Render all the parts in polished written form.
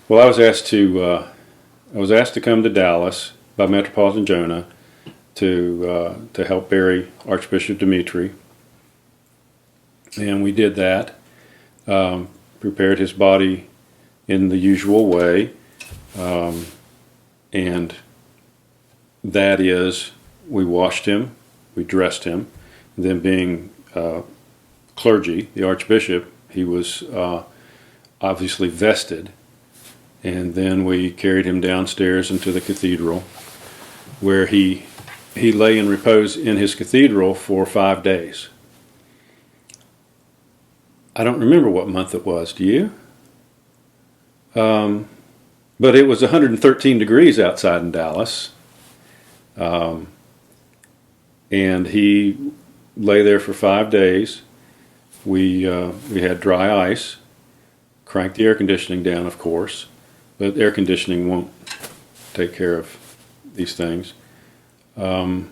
Well, I was asked to come to Dallas by Metropolitan Jonah to help bury Archbishop Dmitri, and we did that. Prepared his body in the usual way, and that is, we washed him, we dressed him, and then being clergy, the Archbishop, he was obviously vested, and then we carried him downstairs into the cathedral, where he lay in repose in his cathedral for 5 days. I don't remember what month it was, do you? But it was 113 degrees outside in Dallas, and he lay there for 5 days. We had dry ice, cranked the air conditioning down, of course, but air conditioning won't take care of these things. And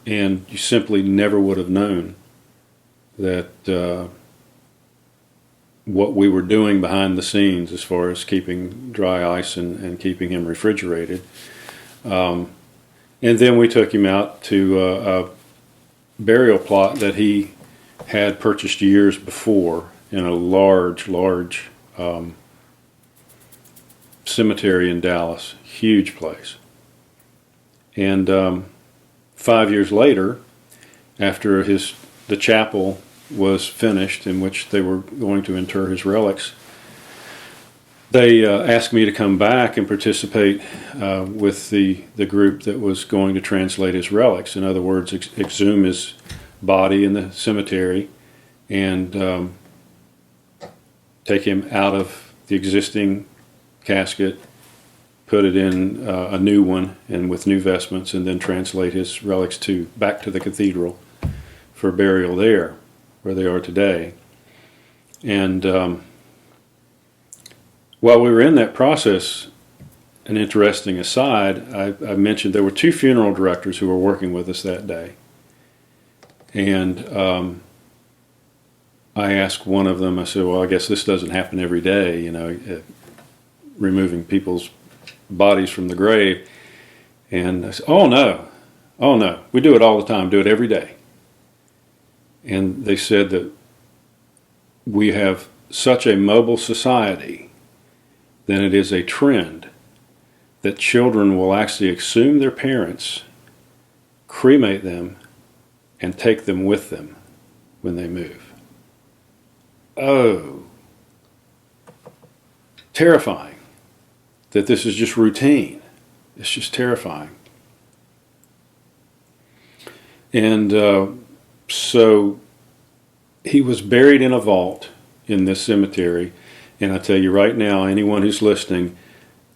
you simply never would have known that what we were doing behind the scenes as far as keeping dry ice and keeping him refrigerated. And then we took him out to a burial plot that he had purchased years before in a large cemetery in Dallas, huge place. And 5 years later, after the chapel was finished in which they were going to inter his relics, they asked me to come back and participate with the group that was going to translate his relics. In other words, exhume his body in the cemetery and take him out of the existing casket, put it in a new one and with new vestments, and then translate his relics back to the cathedral for burial there, where they are today. And while we were in that process, an interesting aside, I mentioned there were 2 funeral directors who were working with us that day. And I asked one of them, I said, well, I guess this doesn't happen every day, removing people's bodies from the grave. And I said, oh no, we do it all the time, do it every day. And they said that we have such a mobile society that it is a trend that children will actually exhume their parents, cremate them, and take them with them when they move. Oh, terrifying that this is just routine. It's just terrifying. And so he was buried in a vault in this cemetery. And I tell you right now, anyone who's listening,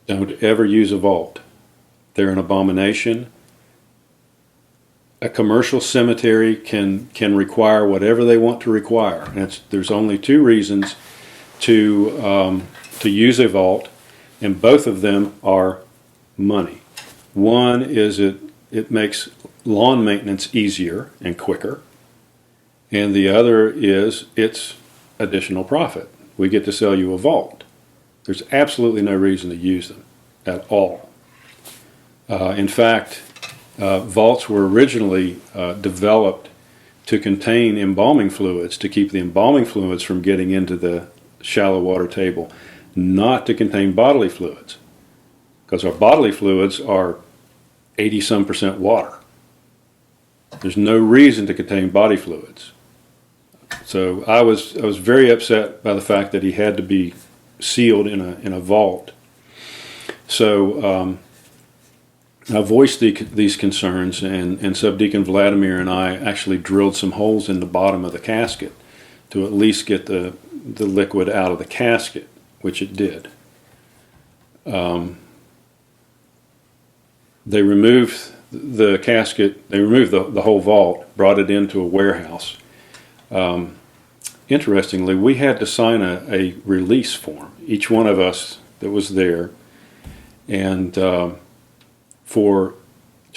don't ever use a vault. They're an abomination. A commercial cemetery can require whatever they want to require. And there's only 2 reasons to use a vault, and both of them are money. One is it makes lawn maintenance easier and quicker, and the other is it's additional profit. We get to sell you a vault. There's absolutely no reason to use them at all. In fact, vaults were originally developed to contain embalming fluids, to keep the embalming fluids from getting into the shallow water table, not to contain bodily fluids, because our bodily fluids are 80-some% water. There's no reason to contain body fluids. So I was very upset by the fact that he had to be sealed in a vault. So I voiced these concerns, and Subdeacon Vladimir and I actually drilled some holes in the bottom of the casket to at least get the liquid out of the casket, which it did. They removed the casket, they removed the whole vault, brought it into a warehouse. Interestingly, we had to sign a release form, each one of us that was there, and to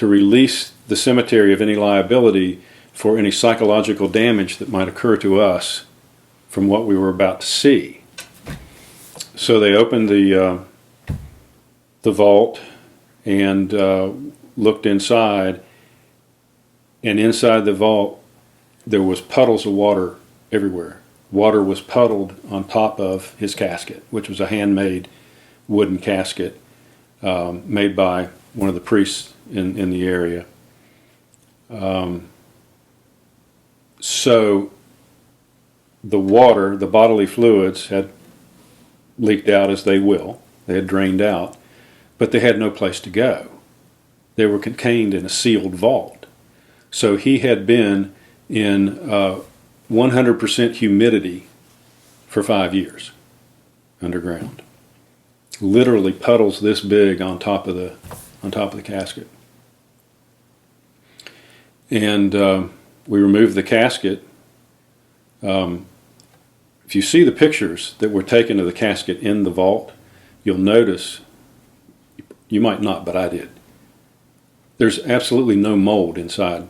release the cemetery of any liability for any psychological damage that might occur to us from what we were about to see. So they opened the the vault and looked inside, and inside the vault there was puddles of water everywhere. Water was puddled on top of his casket, which was a handmade wooden casket made by one of the priests in the area. So the water, the bodily fluids had leaked out, as they will. They had drained out, but they had no place to go. They were contained in a sealed vault. So he had been in 100% humidity for 5 years underground. Literally puddles this big on top of the casket. And we removed the casket. If you see the pictures that were taken of the casket in the vault, you'll notice, you might not, but I did, there's absolutely no mold inside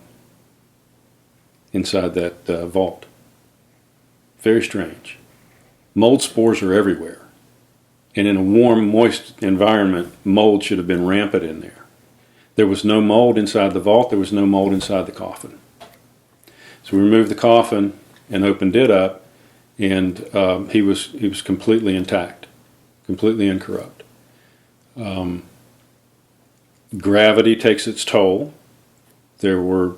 that vault. Very strange. Mold spores are everywhere. And in a warm, moist environment, mold should have been rampant in there. There was no mold inside the vault. There was no mold inside the coffin. So we removed the coffin and opened it up, and he was completely intact, completely incorrupt. Gravity takes its toll. There was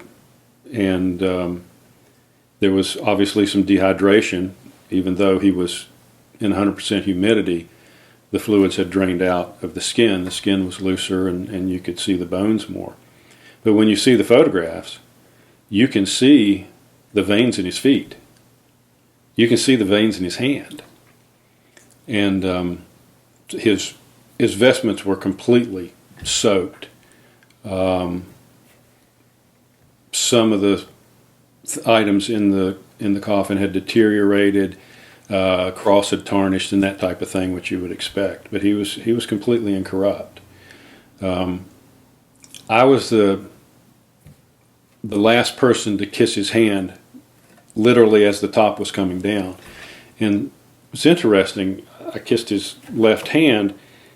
obviously some dehydration, even though he was in 100% humidity. The fluids had drained out of the skin. The skin was looser, and you could see the bones more. But when you see the photographs, you can see the veins in his feet. You can see the veins in his hand. And his vestments were completely soaked. Some of the items in the coffin had deteriorated. Cross had tarnished and that type of thing, which you would expect. But he was completely incorrupt. I was the last person to kiss his hand, literally as the top was coming down. And it's interesting. I kissed his left hand,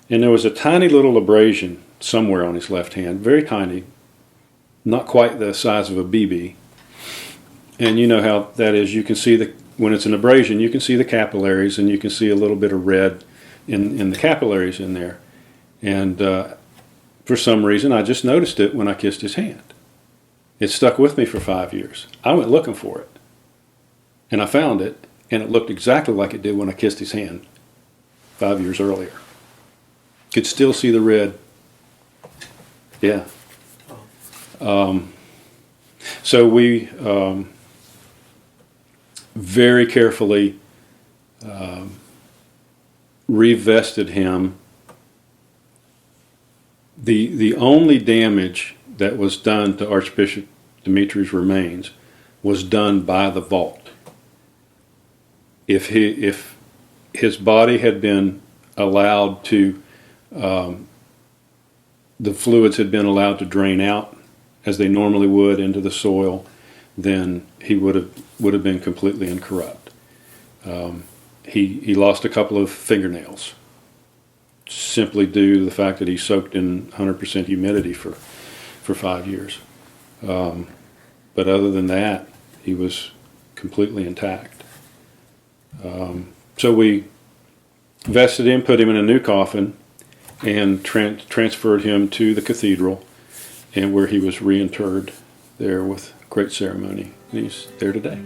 and there was a tiny little abrasion somewhere on his left hand, very tiny, not quite the size of a BB. And you know how that is. You can see when it's an abrasion, you can see the capillaries, and you can see a little bit of red in the capillaries in there. And for some reason, I just noticed it when I kissed his hand. It stuck with me for 5 years. I went looking for it, and I found it, and it looked exactly like it did when I kissed his hand 5 years earlier. Could still see the red. Yeah. So we very carefully revested him. The only damage that was done to Archbishop Dmitri's remains was done by the vault. If his body had been allowed to, the fluids had been allowed to drain out as they normally would into the soil, then he would have been completely incorrupt. He lost a couple of fingernails, simply due to the fact that he soaked in 100% humidity for 5 years. But other than that, he was completely intact. So we vested him, put him in a new coffin, and transferred him to the cathedral, and where he was reinterred there with great ceremony. And he's there today.